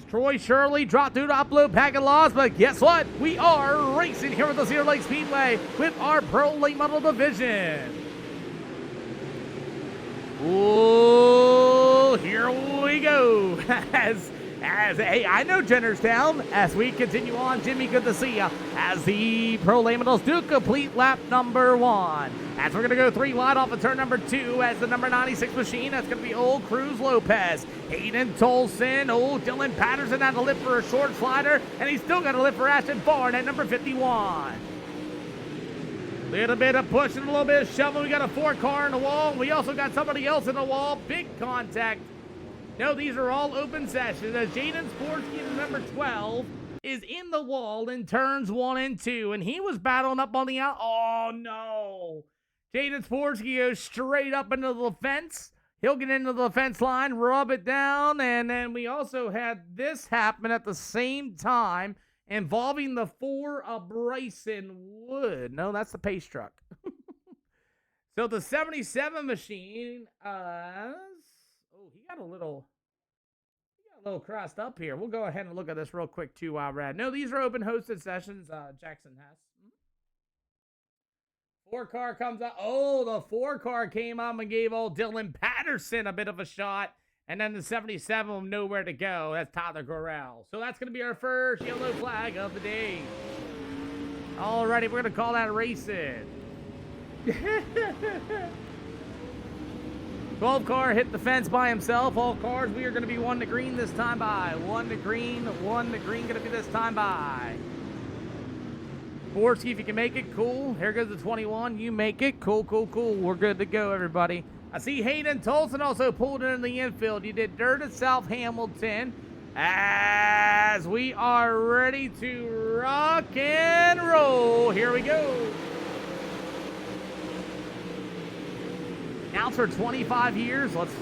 Troy Shirley dropped through to upload packet loss, but guess what? We are racing here at the Cedar Lake Speedway with our Pro Late Model Division. Ooh, here we go. Hey, I know Jennerstown. As we continue on, Jimmy, good to see you. As the Pro Late Models do complete lap number 1. As we're going to go 3 wide off of turn number 2 as the number 96 machine. That's going to be old Cruz Lopez. Hayden Tolson, old Dylan Patterson had to lift for a short slider. And he's still got to lift for Ashton Barn at number 51. Little bit of pushing, a little bit of shoving. We got a 4-car in the wall. We also got somebody else in the wall. Big contact. No, these are all open sessions as Jaden Sportsky, the number 12, is in the wall in turns 1 and 2, and he was battling up on the out. Oh, no. Jaden Sportsky goes straight up into the fence. He'll get into the fence line, rub it down, and then we also had this happen at the same time involving the 4 of Bryson Wood. No, that's the pace truck. So the 77 machine, he got a little crossed up here. We'll go ahead and look at this real quick too while we're at it. No, these are open hosted sessions. Jackson has. 4-car comes out. Oh, the 4-car came up and gave old Dylan Patterson a bit of a shot. And then the 77 will nowhere to go. That's Tyler Gorell. So that's going to be our first yellow flag of the day. Alrighty, we're going to call that racing. 12-car hit the fence by himself. All cars, we are going to be 1 to green this time by. 1 to green, 1 to green, going to be this time by. Borski, if you can make it, cool. Here goes the 21. You make it. Cool, cool, cool. We're good to go, everybody. I see Hayden Tolson also pulled in the infield. You did dirt at South Hamilton. As we are ready to rock and roll. Here we go. Now for 25 years, let's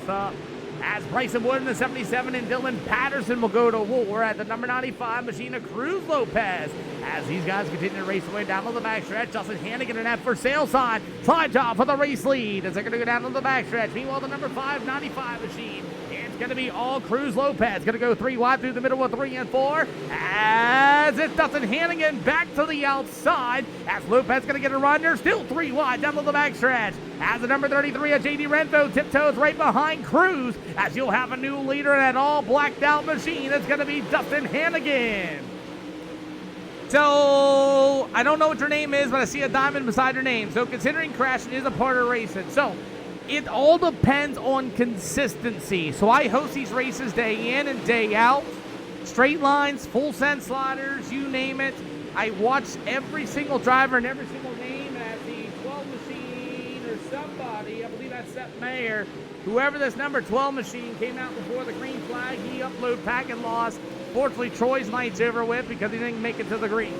as Bryson Wood in the 77 and Dylan Patterson will go to war at the number 95 machine of Cruz Lopez. As these guys continue to race away down to the backstretch, Justin Hannigan and that for sale sign. Slide job for the race lead as they're going to go down to the backstretch. Meanwhile, the number 5 95 machine. It's going to be all Cruz Lopez. Going to go 3 wide through the middle of 3 and 4. As it's Dustin Hannigan back to the outside. As Lopez going to get a run. There's still 3 wide down to the backstretch. As the number 33 of J.D. Renfro tiptoes right behind Cruz. As you'll have a new leader in that all blacked out machine. It's going to be Dustin Hannigan. So, I don't know what your name is, but I see a diamond beside your name. So, considering crashing is a part of racing. So, it all depends on consistency. So I host these races day in and day out. Straight lines, full send sliders, you name it. I watch every single driver and every single name as the 12 machine or somebody, I believe that's Seth Mayer, whoever this number 12 machine came out before the green flag, he upload packet loss. Fortunately, Troy's night's over with because he didn't make it to the green.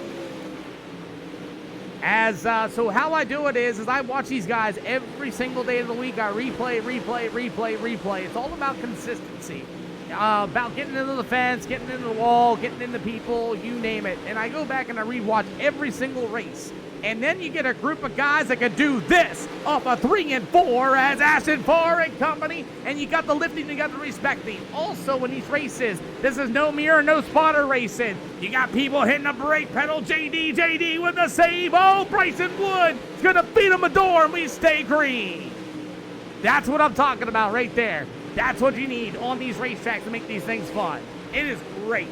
So how I do it is I watch these guys every single day of the week. I replay. It's all about consistency, about getting into the fence, getting into the wall, getting into people, you name it. And I go back and I rewatch every single race. And then you get a group of guys that can do this off a 3 and 4 as Ashton Farr and company. And you got the lifting, you got the respecting. Also in these races, this is no mirror, no spotter racing. You got people hitting the brake pedal. JD with the save. Oh, Bryson Wood is going to beat him a door and we stay green. That's what I'm talking about right there. That's what you need on these racetracks to make these things fun. It is great.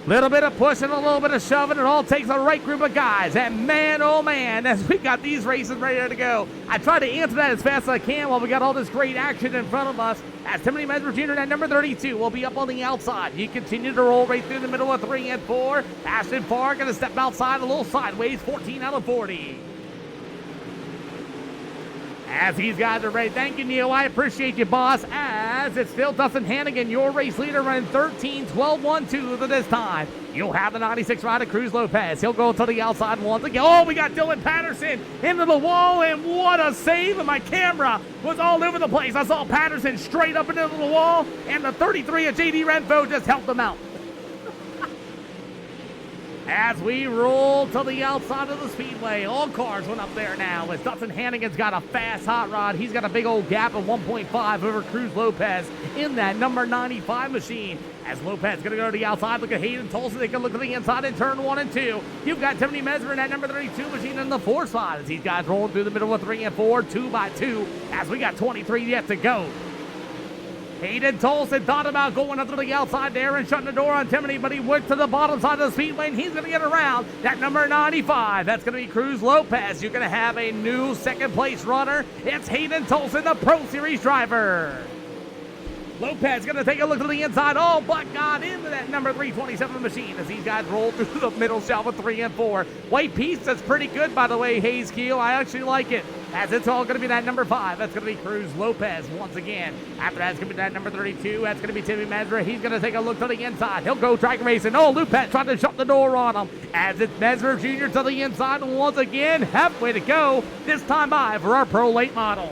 Little bit of pushing, a little bit of shoving. It all takes the right group of guys. And man, oh man, as we got these races ready to go. I try to answer that as fast as I can while we got all this great action in front of us. As Timothy Mesmer Jr. at number 32 will be up on the outside. You continue to roll right through the middle of 3 and 4. Ashton Farr going to step outside a little sideways, 14 out of 40. As these guys are ready, thank you, Neil. I appreciate you, boss. As it's still Dustin Hannigan, your race leader, running 13-12-1-2 this time. You'll have the 96 rider, Cruz Lopez. He'll go to the outside once again. Oh, we got Dylan Patterson into the wall, and what a save. And my camera was all over the place. I saw Patterson straight up into the wall, and the 33 of J.D. Renfro just helped him out. As we roll to the outside of the speedway, all cars went up there now. As Dustin Hannigan's got a fast hot rod. He's got a big old gap of 1.5 over Cruz Lopez in that number 95 machine. As Lopez going to go to the outside, look at Hayden Tulsa. They can look to the inside in turn 1 and 2. You've got Tiffany Mesmer in that number 32 machine in the 4 spot. As these guys rolling through the middle of 3 and 4, 2 by 2. As we got 23 yet to go. Hayden Tolson thought about going up to the outside there and shutting the door on Tiffany, but he went to the bottom side of the speedway, and he's going to get around that number 95. That's going to be Cruz Lopez. You're going to have a new second-place runner. It's Hayden Tolson, the Pro Series driver. Lopez going to take a look to the inside. Oh, but got into that number 327 machine as these guys roll through the middle shelf of 3 and 4. White piece, that's pretty good, by the way, Hayes Keel. I actually like it. As it's all going to be that number 5. That's going to be Cruz Lopez once again. After that's going to be that number 32. That's going to be Timmy Mesmer. He's going to take a look to the inside. He'll go track racing. Oh, Lopez trying to shut the door on him. As it's Mesmer Jr. to the inside once again. Halfway to go. This time by for our Pro Late Model.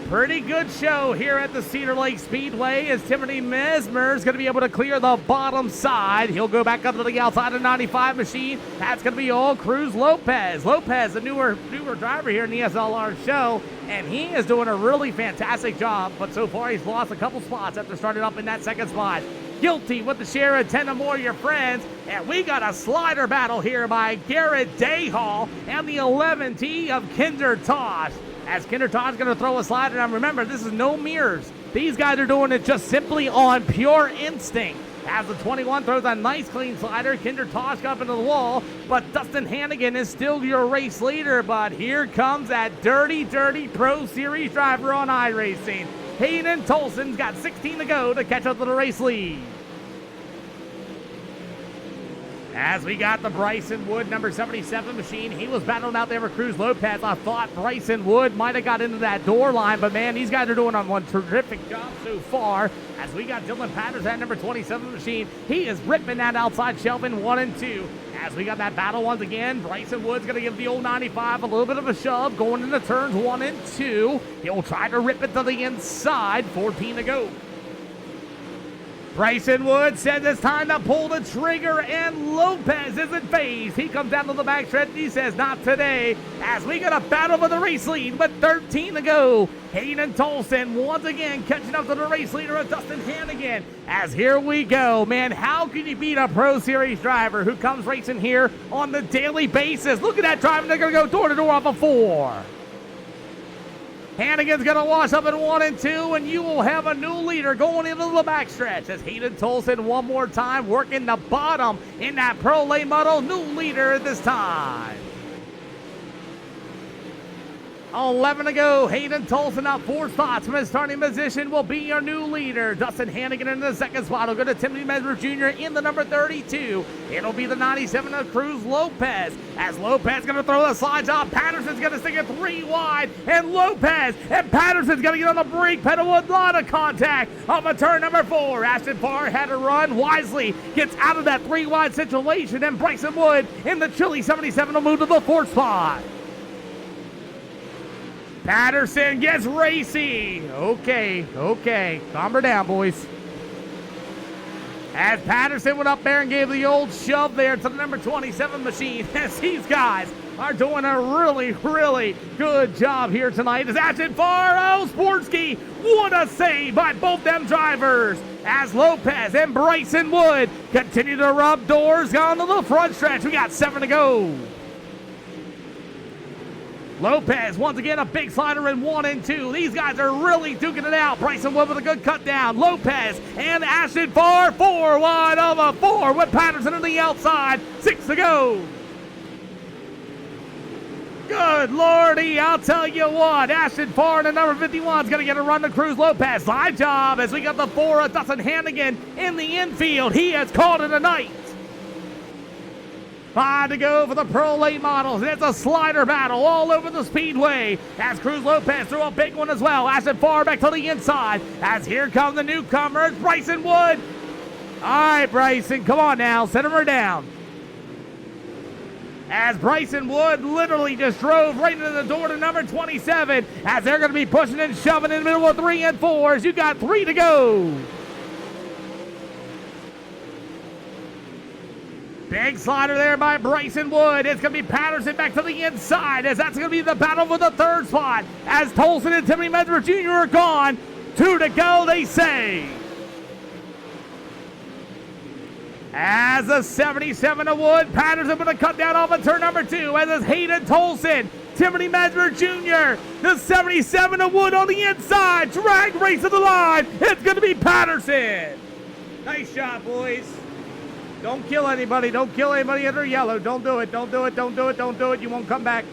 Pretty good show here at the Cedar Lake Speedway as Tiffany Mesmer is going to be able to clear the bottom side. He'll go back up to the outside of 95 machine. That's going to be all Cruz Lopez. Lopez, a newer driver here in the SLR show, and he is doing a really fantastic job, but so far he's lost a couple spots after starting up in that second spot. Guilty with the share of 10 or more your friends, and we got a slider battle here by Garrett Dayhall and the 11T of Kinder Tosh. As Kinder Tosh is going to throw a slider. Now remember, this is no mirrors. These guys are doing it just simply on pure instinct. As the 21 throws a nice clean slider, Kinder Tosh got up into the wall, but Dustin Hannigan is still your race leader. But here comes that dirty Pro Series driver on iRacing. Hayden Tolson's got 16 to go to catch up to the race lead. As we got the Bryson Wood number 77 machine, he was battling out there for Cruz Lopez. I thought Bryson Wood might have got into that door line, but man, these guys are doing one terrific job so far. As we got Dylan Patterson at number 27 machine, he is ripping that outside shelf in 1 and 2. As we got that battle once again, Bryson Wood's going to give the old 95 a little bit of a shove going into turns 1 and 2. He'll try to rip it to the inside, 14 to go. Bryson Wood says it's time to pull the trigger, and Lopez isn't phased. He comes down to the backstretch and he says, not today, as we got a battle for the race lead with 13 to go. Hayden Tolson once again catching up to the race leader of Dustin Hannigan. As here we go, man, how can you beat a Pro Series driver who comes racing here on the daily basis? Look at that driving, they're going to go door to door off of 4. Hannigan's going to wash up in 1 and 2, and you will have a new leader going into the backstretch as Hayden Tolson one more time working the bottom in that Pro Late Model. New leader this time. 11 to go. Hayden Tolson up 4 spots from his starting position will be your new leader. Dustin Hannigan in the second spot will go to Timothy Mesmer Jr. in the number 32. It'll be the 97 of Cruz Lopez. As Lopez going to throw the slide job, Patterson's going to stick it 3 wide, and Lopez and Patterson's going to get on the brake pedal with a lot of contact off of turn number 4. Ashton Farr had to run wisely, gets out of that 3 wide situation, and Bryson Wood in the chilly 77 will move to the 4th spot. Patterson gets racy. Okay. Calm her down, boys. As Patterson went up there and gave the old shove there to the number 27 machine, as these guys are doing a really good job here tonight. As Ashton Farr, Sportsky, what a save by both them drivers. As Lopez and Bryson Wood continue to rub doors on to the front stretch. We got 7 to go. Lopez, once again, a big slider in 1 and 2. These guys are really duking it out. Bryson Wood with a good cut down. Lopez and Ashton Farr, 4 wide of a 4 with Patterson on the outside. 6 to go. Good lordy, I'll tell you what. Ashton Farr, the number 51, is going to get a run to Cruz Lopez. Side job as we got the 4 of Dustin Hannigan in the infield. He has called it a night. 5 to go for the Pro Late Models. It's a slider battle all over the speedway as Cruz Lopez threw a big one as well. Ashton Farr back to the inside as here come the newcomers, Bryson Wood. All right, Bryson, come on now, settle her down. As Bryson Wood literally just drove right into the door to number 27 as they're going to be pushing and shoving in the middle of 3 and 4 as you got 3 to go. Big slider there by Bryson Wood. It's going to be Patterson back to the inside as that's going to be the battle for the third spot as Tolson and Timothy Mesmer Jr. are gone. 2 to go, they say. As the 77 of Wood, Patterson going to cut down off of turn number 2 as it's Hayden Tolson, Timothy Mesmer Jr., the 77 of Wood on the inside. Drag race to the line. It's going to be Patterson. Nice shot, boys. Don't kill anybody. Don't kill anybody under yellow. Don't do it. Don't do it. Don't do it. Don't do it. You won't come back.